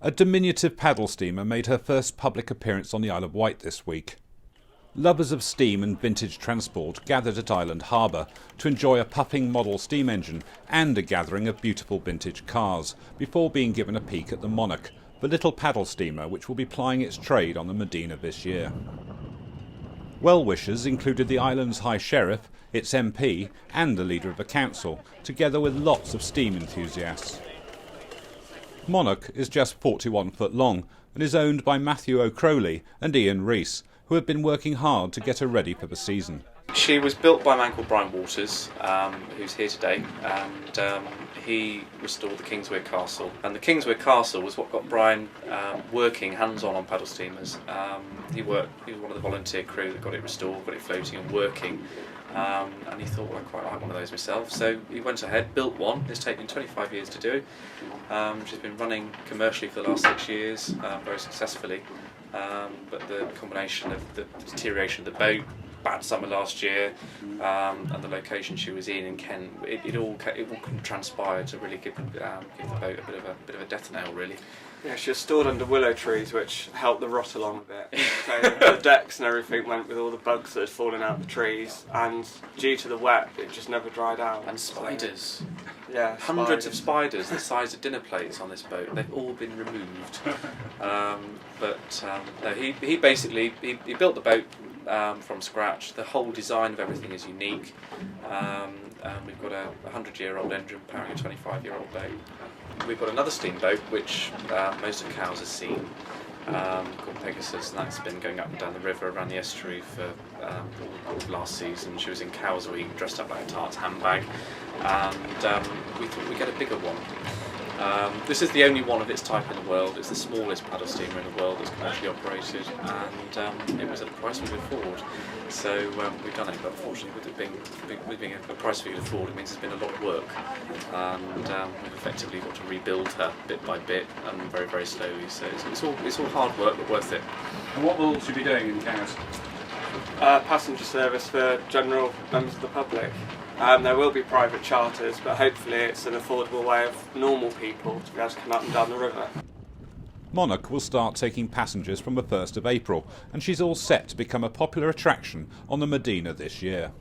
A diminutive paddle steamer made her first public appearance on the Isle of Wight this week. Lovers of steam and vintage transport gathered at Island Harbour to enjoy a puffing model steam engine and a gathering of beautiful vintage cars before being given a peek at the Monarch, the little paddle steamer which will be plying its trade on the Medina this year. Well-wishers included the island's High Sheriff, its MP and the leader of the council, together with lots of steam enthusiasts. Monarch is just 41 foot long and is owned by Matthew O'Crowley and Ian Rees, who have been working hard to get her ready for the season. She was built by a man called Brian Waters, who's here today, and he restored the Kingsweir Castle. And the Kingsweir Castle was what got Brian working hands-on paddle steamers. He was one of the volunteer crew that got it restored, got it floating and working. And he thought, well, I quite like one of those myself. So he went ahead, built one. It's taken 25 years to do. She's been running commercially for the last 6 years, very successfully. But the combination of the deterioration of the boat, bad summer last year, and the location she was in Kent, it all transpired to really give the boat a bit of a death knell, really. Yeah, she was stored under willow trees, which helped the rot along a bit. So the decks and everything went with all the bugs that had fallen out of the trees, and due to the wet, it just never dried out. And spiders. Yeah, hundreds of spiders the size of dinner plates on this boat. They've all been removed. No, he basically built the boat from scratch. The whole design of everything is unique. We've got a 100-year-old engine powering a 25-year-old boat. We've got another steamboat which most of Cowes has seen, called Pegasus, and that's been going up and down the river around the estuary for all of last season. She was in Cowes Week, dressed up like a tart's handbag, and we thought we'd get a bigger one. This is the only one of its type in the world. It's the smallest paddle steamer in the world that's commercially operated, and it was at a price we could afford. So we've done it, but unfortunately with being a price we could afford, it means there's been a lot of work, and we've effectively got to rebuild her bit by bit and very, very slowly. So it's all hard work, but worth it. And what will she be doing in Cowes? Passenger service for general members of the public. There will be private charters, but hopefully it's an affordable way of normal people to be able to come up and down the river. Monarch will start taking passengers from the 1st of April, and she's all set to become a popular attraction on the Medina this year.